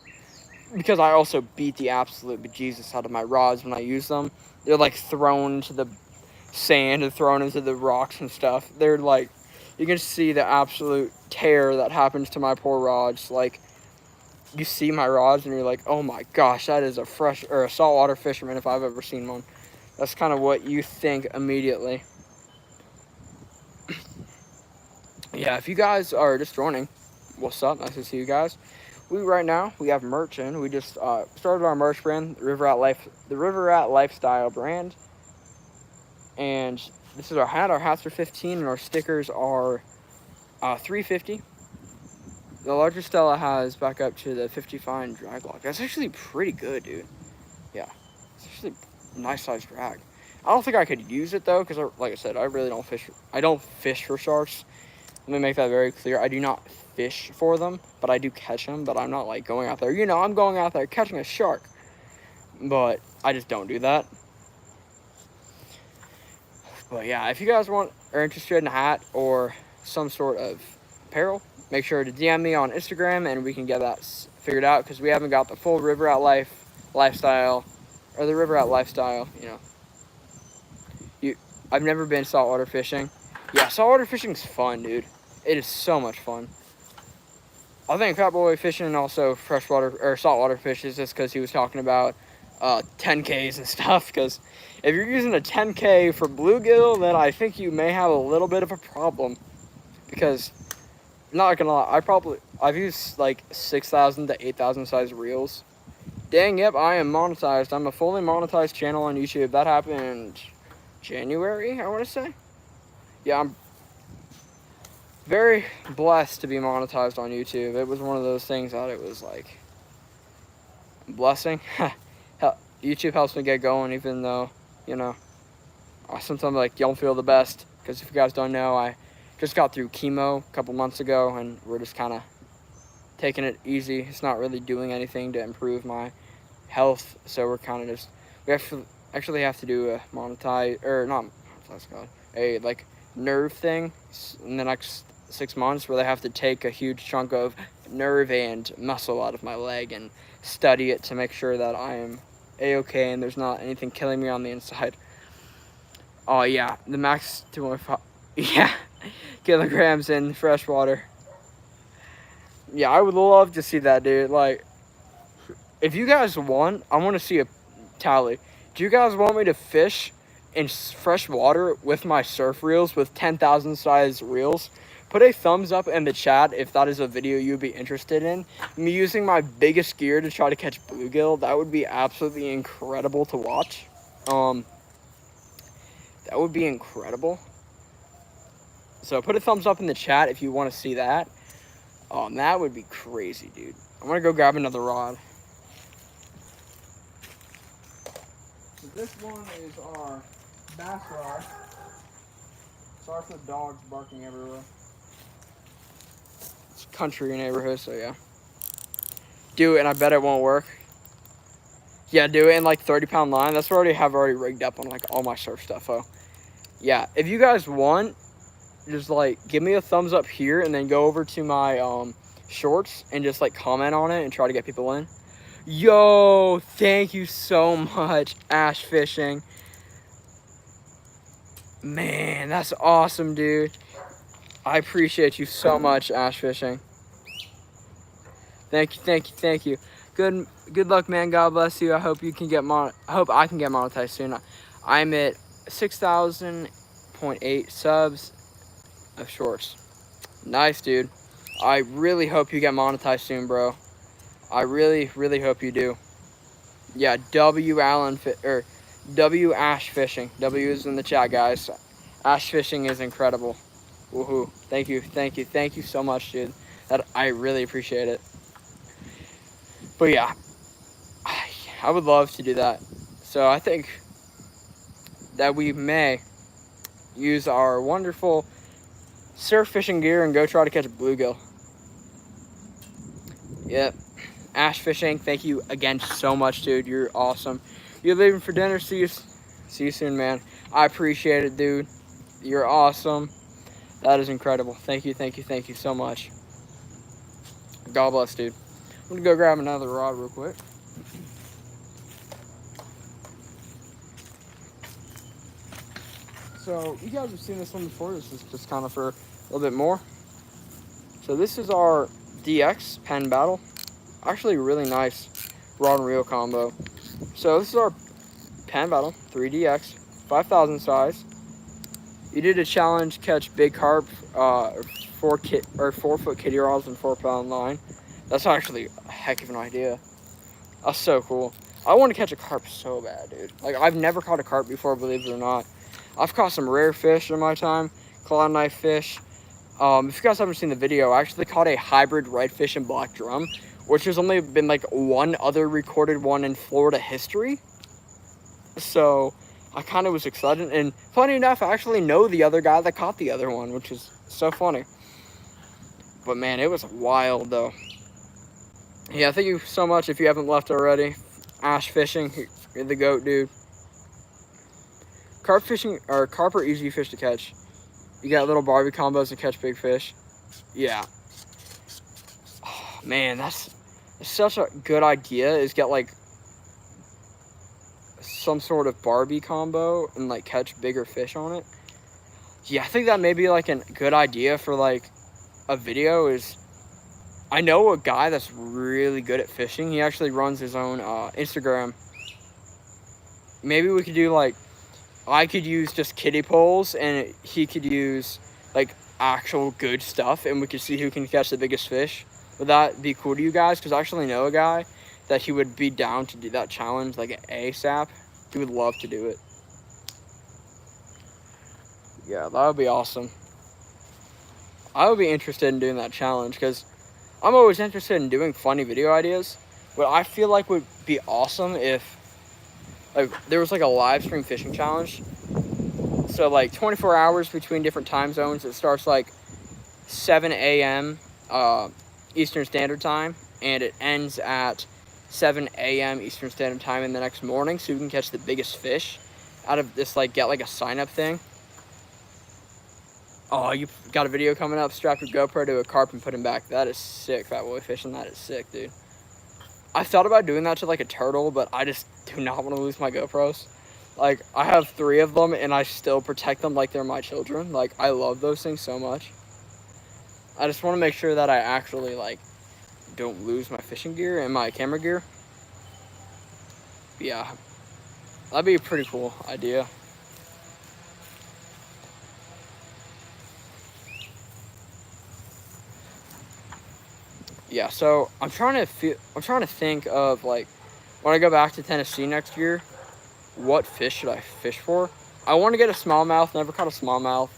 because I also beat the absolute bejesus out of my rods when I use them. They're like thrown into the sand and thrown into the rocks and stuff. They're like, you can see the absolute tear that happens to my poor rods. Like, you see my rods and you're like, oh my gosh, that is a fresh or a saltwater fisherman if I've ever seen one. That's kind of what you think immediately. Yeah, if you guys are just joining, what's up? Nice to see you guys. Right now we have merch in. We just started our merch brand, the River Rat Lifestyle brand, and this is our hat. Our hats are $15 and our stickers are $3.50. The larger Stella has back up to the 50 fine drag lock. That's actually pretty good, dude. Yeah, it's actually a nice size drag. I don't think I could use it though, because like I said, I really don't fish. I don't fish for sharks. Let me make that very clear. I do not fish for them, but I do catch them. But I'm not like going out there. You know, I'm going out there catching a shark, but I just don't do that. But yeah, if you guys are interested in a hat or some sort of apparel, make sure to DM me on Instagram and we can get that figured out, because we haven't got the full River Rat lifestyle, or the River Rat lifestyle, you know. I've never been saltwater fishing. Yeah, saltwater fishing's fun, dude. It is so much fun. I think Fat Boy fishing and also freshwater or saltwater fish is just because he was talking about 10Ks and stuff. Because if you're using a 10K for bluegill, then I think you may have a little bit of a problem. Because, not gonna lie, I've used like 6,000 to 8,000 size reels, Dang, yep, I am monetized. I'm a fully monetized channel on YouTube. That happened January, I want to say. Yeah, I'm very blessed to be monetized on YouTube. It was one of those things that it was like a blessing. YouTube helps me get going, even though, you know, I sometimes like don't feel the best. Because if you guys don't know, I just got through chemo a couple months ago, and we're just kind of taking it easy. It's not really doing anything to improve my health, so we're kind of just, we actually have to do a monetize, or not monetize, God, a like nerve thing in the next 6 months, where they have to take a huge chunk of nerve and muscle out of my leg and study it to make sure that I am a-okay and there's not anything killing me on the inside. Oh yeah, the max 2.5 yeah kilograms in fresh water. Yeah, I would love to see that, dude. Like, if you guys want, I want to see a tally. Do you guys want me to fish in fresh water with my surf reels, with 10,000 size reels? Put a thumbs up in the chat if that is a video you'd be interested in. Me using my biggest gear to try to catch bluegill. That would be absolutely incredible to watch. That would be incredible. So put a thumbs up in the chat if you want to see that. That would be crazy, dude. I'm gonna go grab another rod. So this one is our bass rod. Sorry for the dogs barking everywhere. It's a country neighborhood, so yeah. Do it, and I bet it won't work. Yeah, do it in like 30-pound line. That's what I have already rigged up on like all my surf stuff. Oh, yeah. If you guys want, just like give me a thumbs up here, and then go over to my shorts and just like comment on it and try to get people in. Yo, thank you so much, Ash Fishing. Man, that's awesome, dude. I appreciate you so much, Ash Fishing. Thank you, thank you, thank you. Good luck, man. God bless you. I hope you can get I hope I can get monetized soon. I'm at 6,000.8 subs of shorts. Nice, dude. I really hope you get monetized soon, bro. I really, really hope you do. Yeah, W Ash Fishing. W is in the chat, guys. Ash Fishing is incredible. Woohoo. Thank you, thank you, thank you so much, dude. I really appreciate it. But yeah, I would love to do that. So I think that we may use our wonderful surf fishing gear and go try to catch a bluegill. Yep. Ash Fishing, thank you again so much, dude. You're awesome. You're leaving for dinner. See you soon, man. I appreciate it, dude. You're awesome. That is incredible. Thank you, thank you, thank you so much. God bless, dude. I'm gonna go grab another rod real quick. So you guys have seen this one before. This is just kind of for a little bit more. So this is our DX Penn Battle. Actually, really nice rod and reel combo. So this is our Penn Battle 3DX 5,000 size. You did a challenge, catch big carp, 4-foot kitty rods and 4-pound line. That's actually a heck of an idea. That's so cool. I want to catch a carp so bad, dude. Like, I've never caught a carp before, believe it or not. I've caught some rare fish in my time, claw knife fish. If you guys haven't seen the video, I actually caught a hybrid redfish and black drum, which has only been like one other recorded one in Florida history. So I kind of was excited, and funny enough, I actually know the other guy that caught the other one, which is so funny. But man, it was wild though. Yeah, thank you so much if you haven't left already. Ash Fishing, you're the GOAT, dude. Carp fishing, or carp are easy fish to catch. You got little Barbie combos to catch big fish. Yeah. Oh, man, that's such a good idea, is get like some sort of Barbie combo and like catch bigger fish on it. Yeah, I think that may be like a good idea for like a video. Is I know a guy that's really good at fishing. He actually runs his own Instagram. Maybe we could do like, I could use just kiddie poles and he could use like actual good stuff, and we could see who can catch the biggest fish. Would that be cool to you guys? Because I actually know a guy that he would be down to do that challenge like ASAP. He would love to do it. Yeah, that would be awesome. I would be interested in doing that challenge because I'm always interested in doing funny video ideas. What I feel like would be awesome if like there was like a live stream fishing challenge. So like 24 hours between different time zones. It starts like 7 a.m. Eastern Standard Time, and it ends at 7 a.m. Eastern Standard Time in the next morning, so you can catch the biggest fish out of this, like, get like a sign-up thing. Oh, you got a video coming up, strap your GoPro to a carp and put him back. That is sick, fat boy fishing. That is sick, dude. I thought about doing that to like a turtle, but I just do not want to lose my GoPros. Like, I have 3 of them, and I still protect them like they're my children. Like, I love those things so much. I just want to make sure that I actually, like, don't lose my fishing gear and my camera gear. But yeah, that'd be a pretty cool idea. Yeah, so I'm trying to think of, like, when I go back to Tennessee next year, what fish should I fish for? I want to get a smallmouth. Never caught a smallmouth.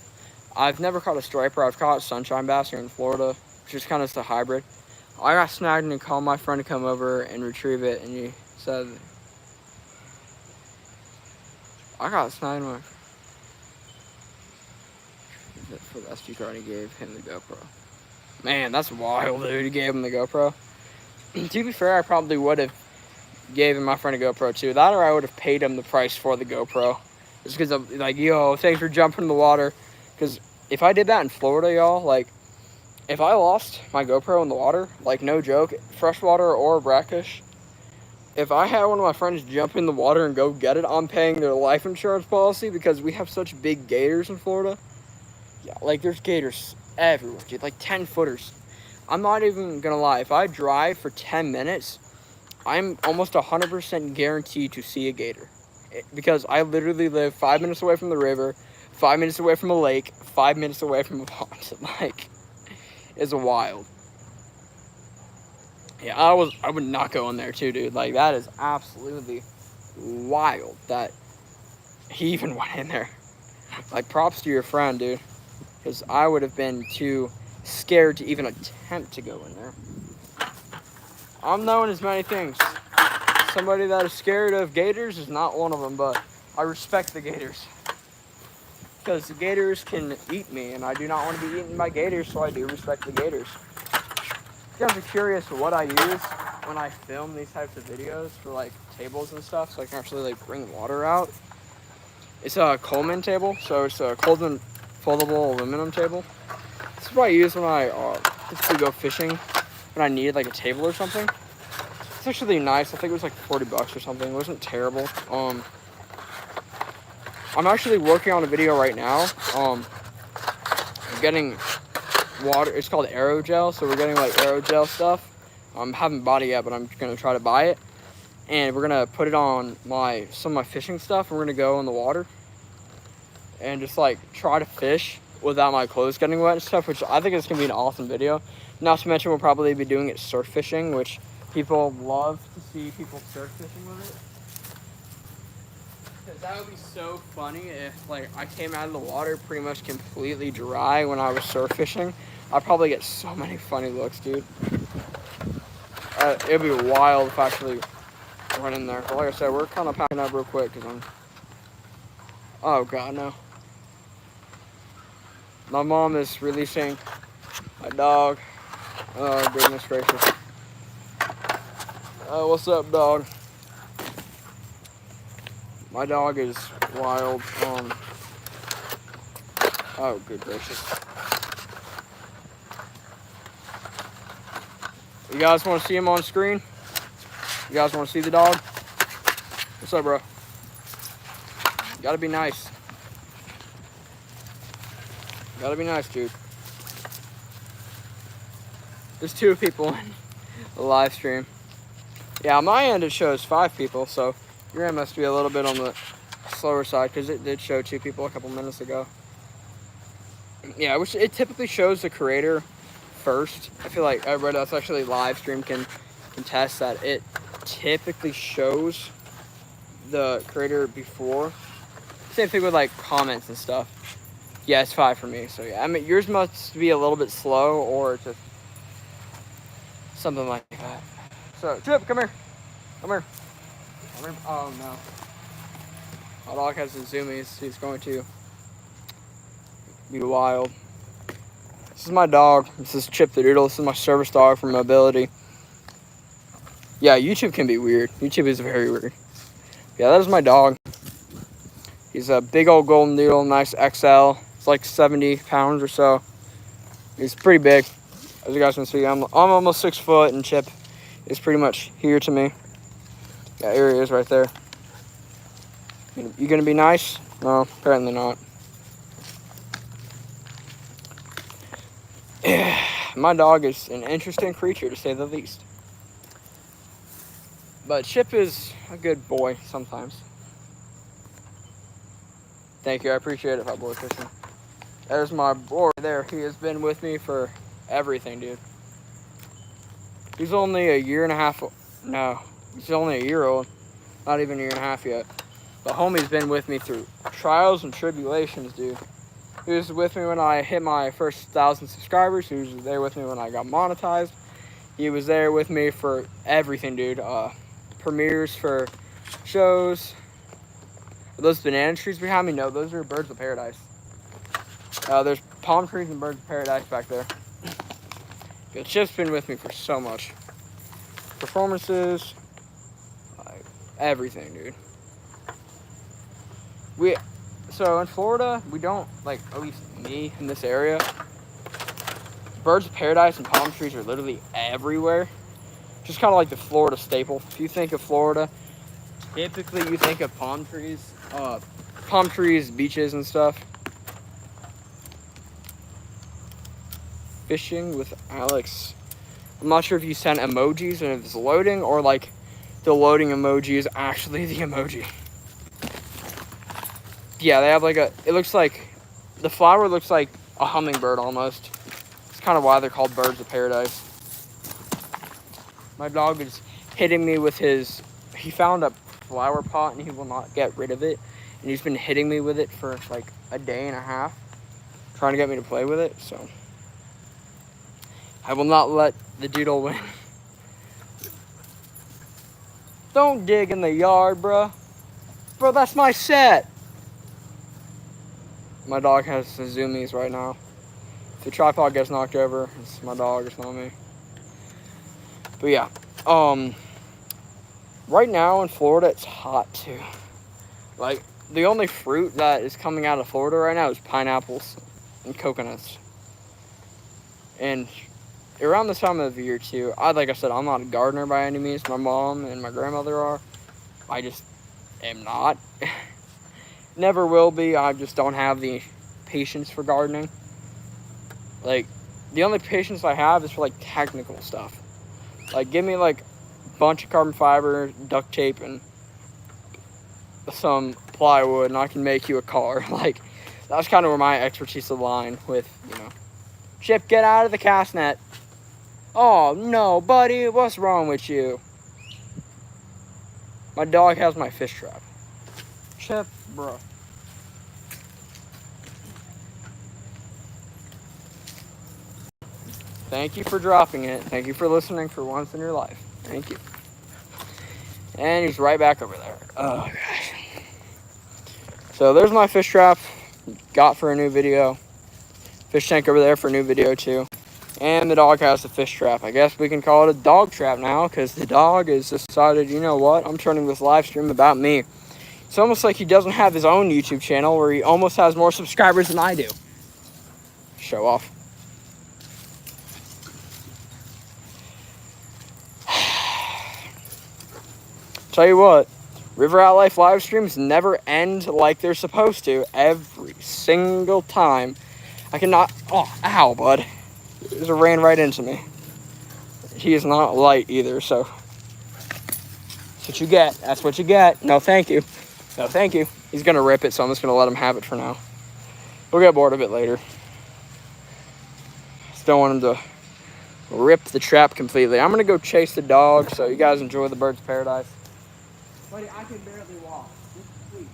I've never caught a striper. I've caught sunshine bass here in Florida, which is kind of just a hybrid. I got snagged and called my friend to come over and retrieve it, and he said, I got snagged for the SD card. He gave him the GoPro. Man, that's wild, dude. He gave him the GoPro. To be fair, I probably would have gave my friend a GoPro too. That, or I would have paid him the price for the GoPro. Just because I'm like, yo, thanks for jumping in the water. Because if I did that in Florida, y'all, like, if I lost my GoPro in the water, like, no joke, freshwater or brackish, if I had one of my friends jump in the water and go get it, I'm paying their life insurance policy because we have such big gators in Florida. Yeah, like, there's gators everywhere, dude, like 10 footers. I'm not even gonna lie, if I drive for 10 minutes, I'm almost 100% guaranteed to see a gator. Because I literally live 5 minutes away from the river, 5 minutes away from a lake, 5 minutes away from a pond. Like, it's wild. Yeah, I would not go in there too, dude. Like, that is absolutely wild that he even went in there. Like, props to your friend, dude. Because I would have been too scared to even attempt to go in there. I'm known as many things. Somebody that is scared of gators is not one of them, but I respect the gators. Because the gators can eat me, and I do not want to be eaten by gators, so I do respect the gators. If you guys are curious what I use when I film these types of videos for, like, tables and stuff, so I can actually, like, bring water out, it's a Coleman table, so it's a Coleman foldable aluminum table. This is what I use when I typically go fishing, when I need, like, a table or something. It's actually nice. I think it was like $40 or something. It wasn't terrible. I'm actually working on a video right now. Getting water. It's called aerogel. So we're getting like aerogel stuff. Haven't bought it yet, but I'm gonna try to buy it. And we're gonna put it on some of my fishing stuff. We're gonna go in the water and just like try to fish without my clothes getting wet and stuff, which I think is gonna be an awesome video. Not to mention we'll probably be doing it surf fishing, which people love to see people surf fishing with it. Because that would be so funny if, like, I came out of the water pretty much completely dry when I was surf fishing. I'd probably get so many funny looks, dude. It'd be wild if I actually went in there. But like I said, we're kind of packing up real quick because I'm... Oh, God, no. My mom is releasing my dog. Oh, goodness gracious. What's up, dog? My dog is wild. Oh, good gracious. You guys want to see him on screen? You guys want to see the dog? What's up, bro? Gotta be nice. Gotta be nice, dude. There's 2 people in the live stream. Yeah, on my end it shows 5 people, so your end must be a little bit on the slower side because it did show 2 people a couple minutes ago. Yeah, which it typically shows the creator first. I feel like everybody that's actually live stream can test that typically shows the creator before. Same thing with like comments and stuff. Yeah, it's 5 for me. So yeah, I mean yours must be a little bit slow or just something like that. So Chip, come here. Come here. Come here. Oh no. My dog has the zoomies. He's going to be wild. This is my dog. This is Chip the Doodle. This is my service dog for mobility. Yeah, YouTube can be weird. YouTube is very weird. Yeah, that is my dog. He's a big old golden doodle, nice XL. It's like 70 pounds or so. He's pretty big. As you guys can see, I'm almost 6 foot, and Chip is pretty much here to me. Yeah, here he is right there. You gonna be nice? No, apparently not. My dog is an interesting creature, to say the least. But Chip is a good boy sometimes. Thank you, I appreciate it, Hot Boy Fishing. There's my boy there. He has been with me for everything, dude. He's only a year and a half. No, he's only a year old. Not even a year and a half yet. But homie's been with me through trials and tribulations, dude. He was with me when I hit my first 1,000 subscribers. He was there with me when I got monetized. He was there with me for everything, dude. Premieres for shows. Are those banana trees behind me? No, those are birds of paradise. There's palm trees and birds of paradise back there. But Chip's been with me for so much. Performances, like everything, dude. So in Florida, we don't, like, at least me in this area, birds of paradise and palm trees are literally everywhere. Just kind of like the Florida staple. If you think of Florida, typically you think of palm trees, beaches and stuff. Fishing with Alex. I'm not sure if you sent emojis and if it's loading or like the loading emoji is actually the emoji. Yeah, they have like it looks like, the flower looks like a hummingbird almost. It's kind of why they're called birds of paradise. My dog is hitting me with he found a flower pot and he will not get rid of it. And he's been hitting me with it for like a day and a half, trying to get me to play with it, so. I will not let the doodle win. Don't dig in the yard, bro. Bro, that's my set. My dog has the zoomies right now. If the tripod gets knocked over, it's my dog, it's not me. But yeah, right now in Florida, it's hot too. Like, the only fruit that is coming out of Florida right now is pineapples and coconuts. And around this time of the year too, like I said, I'm not a gardener by any means. My mom and my grandmother are. I just am not. Never will be. I just don't have the patience for gardening. Like, the only patience I have is for like technical stuff. Like, give me like a bunch of carbon fiber, duct tape, and some plywood, and I can make you a car. Like, that's kind of where my expertise align with, you know. Chip, get out of the cast net. Oh, no, buddy, what's wrong with you? My dog has my fish trap. Chip, bro. Thank you for dropping it. Thank you for listening for once in your life. Thank you. And he's right back over there. Oh, gosh. So there's my fish trap. Got for a new video. Fish tank over there for a new video, too. And the dog has the fish trap. I guess we can call it a dog trap now, because the dog has decided, you know what, I'm turning this live stream about me. It's almost like he doesn't have his own YouTube channel where he almost has more subscribers than I do. Show off. Tell you what, River Out Life live streams never end like they're supposed to every single time. I cannot, oh, ow, bud. It just ran right into me. He is not light either, so. That's what you get. That's what you get. No, thank you. No, thank you. He's going to rip it, so I'm just going to let him have it for now. We'll get bored of it later. Just don't want him to rip the trap completely. I'm gonna go chase the dog, so you guys enjoy the bird's paradise. Buddy, I can barely walk. Please.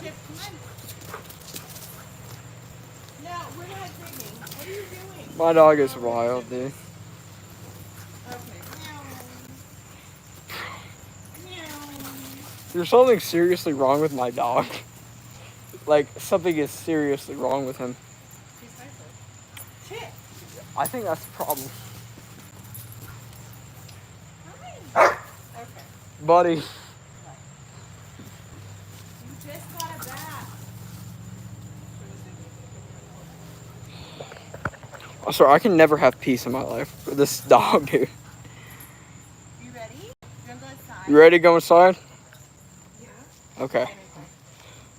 Chip, come on. No, we're not digging. What are you doing? My dog is wild, dude. Okay. Meow. There's something seriously wrong with my dog. Like, something is seriously wrong with him. Chip. I think that's the problem. Hi. Okay. Buddy. You just got a bath. I'm sorry, I can never have peace in my life with this dog, dude. You ready? You want to go inside? You ready to go inside? Yeah. Okay.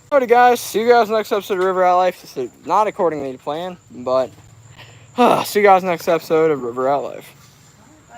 Alrighty, guys. See you guys next episode of River Rat Life. This is not accordingly to plan, but see you guys next episode of River Rat Life.